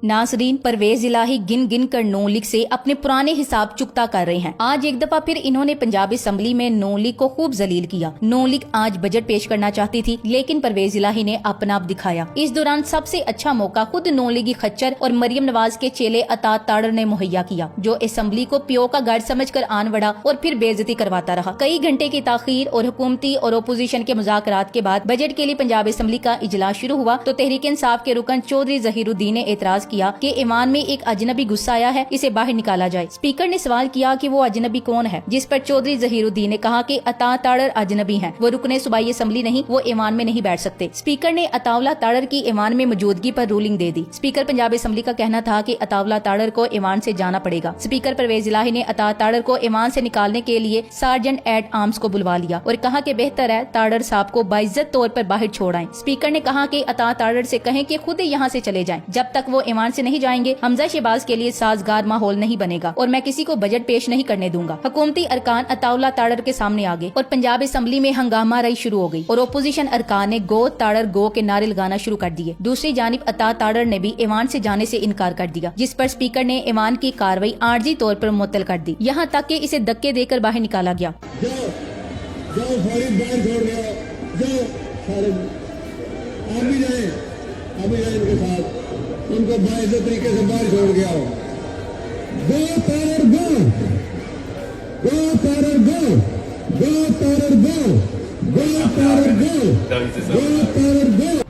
नाजरीन, परवेज इलाही गिन गिन कर नून लीग से अपने पुराने हिसाब चुकता कर रहे हैं। आज एक दफा फिर इन्होंने पंजाब असेंबली में नून लीग को खूब जलील किया। नून लीग आज बजट पेश करना चाहती थी, लेकिन परवेज इलाही ने अपना आप दिखाया। इस दौरान सबसे अच्छा मौका खुद नून लीगी खच्चर और मरियम नवाज के चेले अतात ताड़र ने मुहैया किया, जो असेंबली को पियो का गढ़ समझकर आन बढ़ा और फिर बेइज्जती करवाता रहा। कई घंटे की ताखीर और हुकूमती और ओपोजिशन के मुज़ाकरात के बाद बजट के लिए पंजाब असेंबली का इजलास शुरू हुआ तो तहरीक इंसाफ के रुकन चौधरी जहीरुद्दीन ने एतराज किया कि ईमान में एक अजनबी गुस्सा आया है, इसे बाहर निकाला जाए। स्पीकर ने सवाल किया कि वो अजनबी कौन है, जिस पर चौधरी जहीरुद्दीन ने कहा कि अतात ताड़र अजनबी हैं, वो रुकने सूबाई असेंबली नहीं, वो ईमान में नहीं बैठ सकते। स्पीकर ने अताउल्ला ताड़र की ईमान में मौजूदगी पर रूलिंग दे दी। स्पीकर पंजाब असेंबली का कहना था कि अताउल्ला ताड़र को ईमान से जाना पड़ेगा। स्पीकर परवेज इलाही ने अतात ताड़र को ईमान से निकालने के लिए सार्जेंट एट आर्म्स को बुलवा लिया और कहा कि बेहतर है ताड़र साहब को बाइज्जत तौर पर बाहर छोड़ आएं। स्पीकर ने कहा कि अतात ताड़र से कहें कि खुद ही यहाँ से चले जाएं। जब तक वो ईमान से नहीं जाएंगे हमजा शहबाज के लिए साजगार माहौल नहीं बनेगा और मैं किसी को बजट पेश नहीं करने दूंगा। हुकूमती अरकान अताउल्ला ताड़र के सामने आ गए और पंजाब असेंबली में हंगामा रही शुरू हो गई और ओपोजिशन अरकान ने गो ताड़र गो के नारे लगाना शुरू कर दिए। दूसरी जानिब अतात ताड़र ने भी ईमान से जाने से इनकार कर दिया, जिस पर स्पीकर ने ईमान की कार्रवाई आर्जी तौर पर मुअत्तल कर दी, यहाँ तक कि इसे धक्के देकर बाहर निकाला गया। उनको बाइज्जत तरीके से बाहर छोड़ गया हो। गो ताड़र गो, गो ताड़र गो, गो ताड़र गो, गो ताड़र गो, गो ताड़र गो।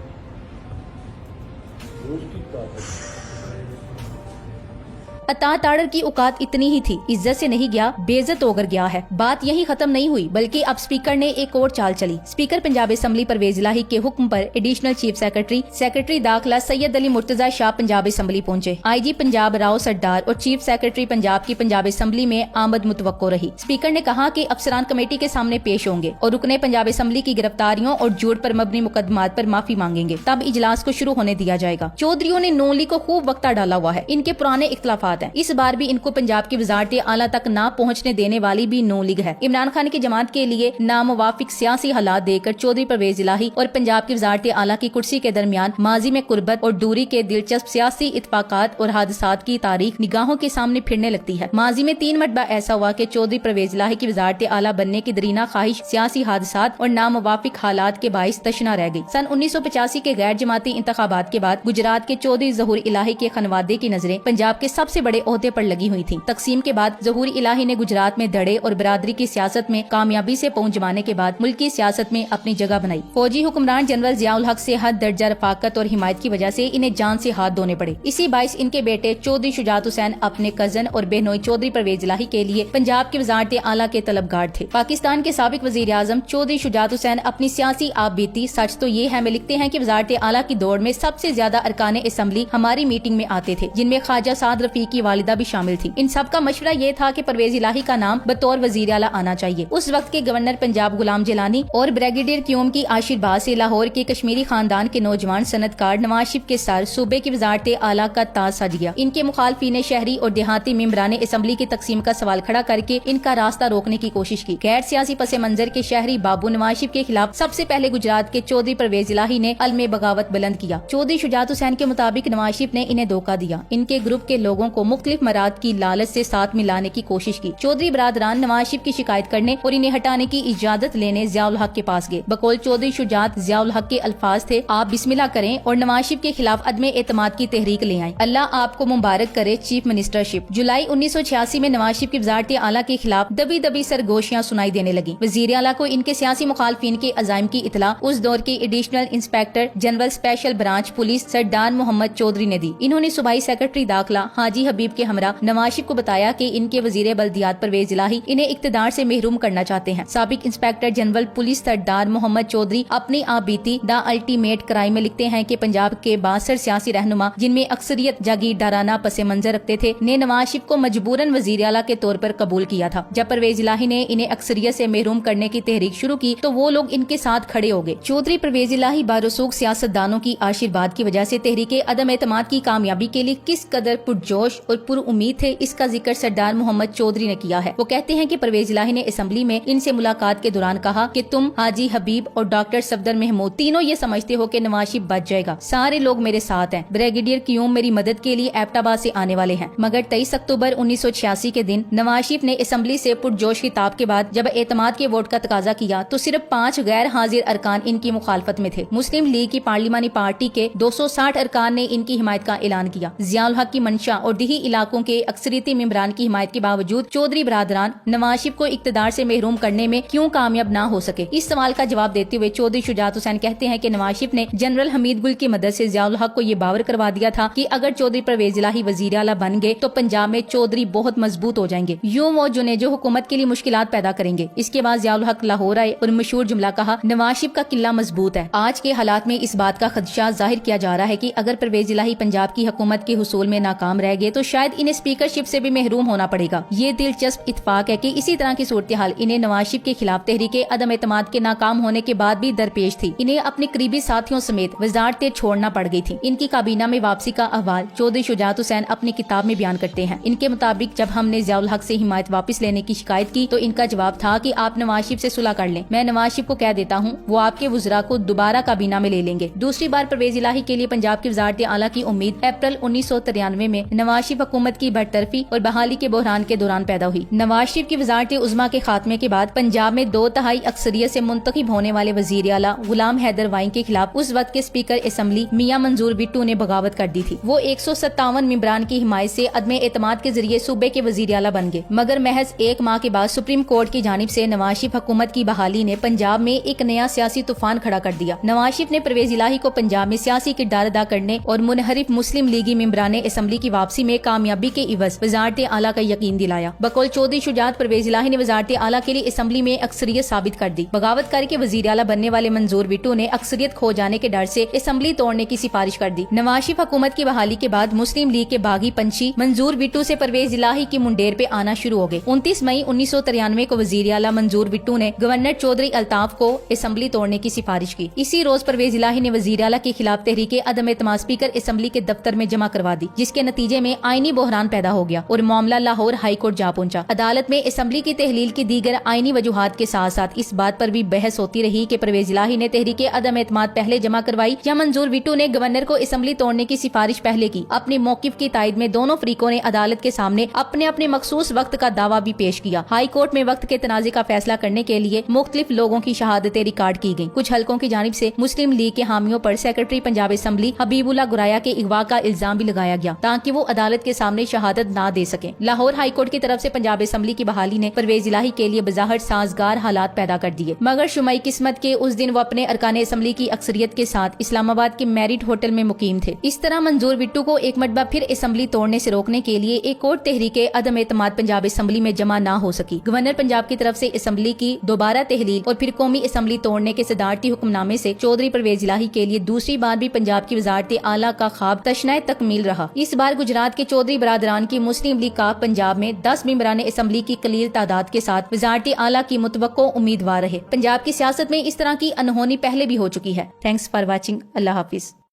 अतात ताड़र की औकात इतनी ही थी, इज्जत से नहीं गया, बेइज्जत होकर गया है। बात यही खत्म नहीं हुई, बल्कि अब स्पीकर ने एक और चाल चली। स्पीकर पंजाब असेंबली परवेज इलाही के हुक्म पर एडिशनल चीफ सेक्रेटरी दाखिला सैयद अली मुर्तजा शाह पंजाब असेंबली पहुंचे। IG पंजाब राव सरदार और चीफ सेक्रेटरी पंजाब की पंजाब असेंबली में आमद मुतवक्को रही। स्पीकर ने कहा कि अफसरान कमेटी के सामने पेश होंगे और रुकने पंजाब असेंबली की गिरफ्तारियों और झूठ पर मबनी मुकदमात पर माफी मांगेंगे, तब इजलास को शुरू होने दिया जाएगा। चौधरियों ने नून लीग को खूब वक्ता डाला हुआ है, इनके पुराने इख्तलाफात है। इस बार भी इनको पंजाब की वजारत आला तक ना पहुंचने देने वाली भी नून लीग है। इमरान खान की जमात के लिए नामुवाफिक सियासी हालात देकर चौधरी परवेज इलाही और पंजाब की वजारत आला की कुर्सी के दरमियान माजी में कुर्बत और दूरी के दिलचस्प सियासी इत्फाकात और हादसात की तारीख निगाहों के सामने फिरने लगती है। माजी में 3 मरतबा ऐसा हुआ कि चौधरी परवेज इलाही की वजारत आला बनने की दरीना ख्वाहिश सियासी हादसात और नामुवाफिक हालात के बाइस तशना रह गई। सन 1985 के गैर जमाती इंतखाबात के बाद गुजरात के चौधरी ज़हूर इलाही के खनवादे की नजरें पंजाब के सबसे बड़े ओहदे पर लगी हुई थी। तकसीम के बाद ज़हूर इलाही ने गुजरात में धड़े और बरादरी की सियासत में कामयाबी से पहुंच जमाने के बाद मुल्की सियासत में अपनी जगह बनाई। फौजी हुक्मरान जनरल जियाउल हक से हद दर्जा रफाकत और हिमायत की वजह से इन्हें जान से हाथ धोने पड़े। इसी बाइस इनके बेटे चौधरी शुजात हुसैन अपने कजन और बहनोई चौधरी परवेज इलाही के लिए पंजाब की वजारत आला के तलबगार थे। पाकिस्तान के साबिक वजीर आजम चौधरी शुजात हुसैन अपनी सियासी आप बीती सच तो ये है में लिखते हैं कि वजारत आला की दौड़ में सबसे ज्यादा अरकान असेंबली हमारी मीटिंग में आते थे, जिनमें ख्वाजा साद रफीक की वालिदा भी शामिल थी। इन सब का मशवरा ये था कि परवेज इलाही का नाम बतौर वजीर आला आना चाहिए। उस वक्त के गवर्नर पंजाब गुलाम जिलानी और ब्रिगेडियर क्यूम की आशीर्वाद से लाहौर के कश्मीरी खानदान के नौजवान सनतकार नवाज शरीफ के सर सूबे की वजारत आला का ताज सज गया। इनके मुखालफिन शहरी और देहाती मेंबरान असेंबली की तकसीम का सवाल खड़ा करके इनका रास्ता रोकने की कोशिश की। गैर सियासी पसे मंजर के शहरी बाबू नवाज शरीफ के खिलाफ सबसे पहले गुजरात के चौधरी परवेज इलाही ने अलमे बगावत बुलंद किया। चौधरी शुजात हुसैन के मुताबिक नवाज शरीफ ने इन्हें धोखा दिया। इनके ग्रुप के लोगों को मुख्तलिफ मराद की लालच से साथ मिलाने की कोशिश की। चौधरी बरादरान नवाज शरीफ की शिकायत करने और इन्हें हटाने की इजाजत लेने जियाउल हक के पास गए। बकौल चौधरी शुजात जियाउल हक के अल्फाज थे, आप बिस्मिल्लाह करें और नवाज शरीफ के खिलाफ अदम एतमाद की तहरीक ले आए। अल्लाह आपको मुबारक करे चीफ मिनिस्टरशिप। जुलाई 1986 में नवाज शरीफ की वजारत आला के खिलाफ दबी दबी सरगोशियां सुनाई देने लगी। वजीर आला को इनके सियासी मुखालफिन के अजाइम की इतला उस दौर के additional inspector general special branch police Sardar Mohammad Chaudhry ने दी। इन्होंने सूबाई सेक्रेटरी दाखिला हाजी हबीब के हमरा नवाज शरीफ को बताया कि इनके वजीर बल्दियात परवेज इलाही इन्हें इक्तदार से महरूम करना चाहते हैं। साबिक inspector general police Sardar Mohammad Chaudhary अपनी आप बीती द अल्टीमेट क्राइम में लिखते हैं कि पंजाब के 62 सियासी रहनुमा, जिनमें अक्सरियत जागीरदाराना पसे मंजर रखते थे, ने नवाज शरीफ को मजबूरन वजीर आला के तौर पर कबूल किया था। जब परवेज इलाही ने इन्हें अक्सरियत से महरूम करने की तहरीक शुरू की तो वो लोग इनके साथ खड़े हो गए। चौधरी परवेज इलाही बारसूख सियासतदानों की आशीर्वाद की वजह से तहरीक अदम एतमाद की कामयाबी के लिए किस कदर पुरजोश पुरजोश और पुर उम्मीद थे, इसका जिक्र सरदार मोहम्मद चौधरी ने किया है। वो कहते हैं कि परवेज इलाही ने असेंबली में इनसे मुलाकात के दौरान कहा कि तुम हाजी हबीब और डॉक्टर सफदर महमूद तीनों ये समझते हो कि नवाज शरीफ बच जाएगा, सारे लोग मेरे साथ हैं। ब्रिगेडियर क्यूम मेरी मदद के लिए एबटाबाद से आने वाले हैं। मगर 23 अक्टूबर 1986 के दिन नवाज शरीफ ने असेंबली से पुरजोश खिताब के बाद जब एतमाद के वोट का तकाजा किया तो सिर्फ 5 गैर हाजिर अरकान इनकी मुखालफत में थे। मुस्लिम लीग की पार्लिमानी पार्टी के 260 अरकान ने इनकी हिमायत का ऐलान किया। जियाउल हक की मंशा और दिही इलाकों के अक्सरियती मेंबरान की हिमायत के बावजूद चौधरी बरादरान नवाज शरीफ को इक्तदार से महरूम करने में क्यों कामयाब ना हो सके। इस सवाल का जवाब देते हुए चौधरी शुजात हुसैन कहते हैं कि नवाज शरीफ ने जनरल हमीद गुल की मदद से जियाउल हक को ये बावर करवा दिया था कि अगर चौधरी परवेज इलाही वजीर आला बन गए तो पंजाब में चौधरी बहुत मजबूत हो जाएंगे, यूं वो जुनेजो हुकूमत के लिए मुश्किलात पैदा करेंगे। इसके बाद जियाउल हक लाहौर आए और मशहूर जुमला कहा, नवाज शरीफ का किला मजबूत है। आज के हालात में इस बात का खदशा जाहिर किया जा रहा है कि अगर परवेज इलाही पंजाब की हुकूमत के हुसूल में नाकाम रह गए तो शायद इन्हें स्पीकरशिप से भी महरूम होना पड़ेगा। ये दिलचस्प इत्तेफाक है कि इसी तरह की सूरत हाल इन्हें नवाज शरीफ के खिलाफ तहरीके अदम एतमाद के नाकाम होने के बाद भी दरपेश थी। इन्हें अपने करीबी साथियों समेत वजारतें छोड़ना पड़ गई थी। इनकी काबीना में वापसी का अहवाल चौधरी शुजात हुसैन अपनी किताब में बयान करते हैं। इनके मुताबिक जब हमने जियाउल हक से हिमायत वापस लेने की शिकायत की तो इनका जवाब था कि आप नवाज शरीफ से सुलह कर लें, मैं नवाज शरीफ को कह देता हूँ वो आपके वज़रा को दोबारा काबीना में ले लेंगे। दूसरी बार परवेज इलाही के लिए पंजाब की वजारत आला की उम्मीद अप्रैल 1993 में नवाज शरीफ हुकूमत की बरतरफी और बहाली के बहरान के दौरान पैदा हुई। नवाज शरीफ की वजारत उज़्मा के खात्मे के बाद पंजाब में 2/3 अक्सरियत से मुंतखब होने वाले वजीर आला गुलाम हैदर वाइन के खिलाफ उस वक्त के स्पीकर असेंबली मियां मंजूर बिट्टू ने बगावत कर दी थी। वो 157 मेंबरान की हिमायत से अदम एतमाद के जरिए सूबे के वजीर आला बन गए। मगर महज 1 माह के बाद सुप्रीम कोर्ट की जानिब से नवाज शरीफ हुकूमत की बहाली ने पंजाब में एक नया सियासी तूफान खड़ा कर दिया। नवाज शरीफ ने परवेज इलाही को पंजाब में सियासी किरदार अदा करने और मुनहरिफ मुस्लिम लीगी मेंबरान असेंबली की वापसी में कामयाबी के इवज वजारत आला का यकीन दिलाया। बकौल चौधरी शुजात परवेज इलाही ने वजारत आला के लिए असेंबली में अक्सरियत साबित कर दी। बगावत करके वजीर आला बनने वाले मंजूर बिट्टू ने अक्सरियत खो जाने के डर से असेंबली तोड़ने की सिफारिश कर दी। नवाज शरीफ हुकूमत की बहाली के बाद मुस्लिम लीग के बागी पंछी मंजूर बिट्टू से परवेज इलाही की मुंडेर पे आना शुरू हो गए। 29 मई 1993 को वजीर आला मंजूर बिट्टू ने गवर्नर चौधरी अल्ताफ को असेंबली तोड़ने की सिफारिश की। इसी रोज परवेज इलाही ने वजीर आला के खिलाफ तहरीके अदम एतमाद स्पीकर असेंबली के दफ्तर में जमा करवा दी, जिसके नतीजे में आईनी बहरान पैदा हो गया और मामला लाहौर हाई कोर्ट जा पहुंचा। अदालत में असेंबली की तहलील की दीगर आईनी वजूहात के साथ साथ इस बात पर भी बहस होती रही कि परवेज इलाही ने तहरीके अदम एतमाद पहले जमा करवाई या मंजूर बिट्टू ने गवर्नर को असेंबली तोड़ने की सिफारिश पहले की। अपने मौकिफ की तायद में दोनों फरीकों ने अदालत के सामने अपने अपने मखसूस वक्त का दावा भी पेश किया। हाई कोर्ट में वक्त के तनाज़े का फैसला करने के लिए मुख्तलिफ लोगों की शहादतें रिकॉर्ड की गयी। कुछ हलकों की जानिब से मुस्लिम लीग के हामियों पर सेक्रेटरी पंजाब असेंबली हबीबुल्लाह गुराया के अगवा का इल्जाम भी लगाया गया ताकि वो अदालत के सामने शहादत ना दे सके। लाहौर हाई कोर्ट की तरफ से पंजाब असेंबली की बहाली ने परवेज इलाही के लिए बज़ाहिर साजगार हालात पैदा कर दिए, मगर शुमाई किस्मत के उस दिन वो अपने अरकान असेंबली की अक्सरियत के साथ इस्लामाबाद के मैरिट होटल में मुकीम थे। इस तरह मंजूर बिट्टू को एक मरतबा फिर असेंबली तोड़ने से रोकने के लिए एक और तहरीके अदम एतमाद पंजाब असेंबली में जमा ना हो सकी। गवर्नर पंजाब की तरफ से असेंबली की दोबारा तहलील और फिर कौमी असेंबली तोड़ने के सदारती हुक्मनामे से चौधरी परवेज इलाही के लिए दूसरी बार भी पंजाब की वजारत आला का ख्वाब तशनाए तकमील रहा। इस बार गुजरात के चौधरी बरादरान की मुस्लिम लीग का पंजाब में 10 मेंबरान असेंबली की कलील तादाद के साथ वजारत आला की मुतवक्को उम्मीदवार रहे। पंजाब की सियासत में इस तरह की अनहोनी पहले भी हो चुकी है। Thanks for watching. Allah Hafiz.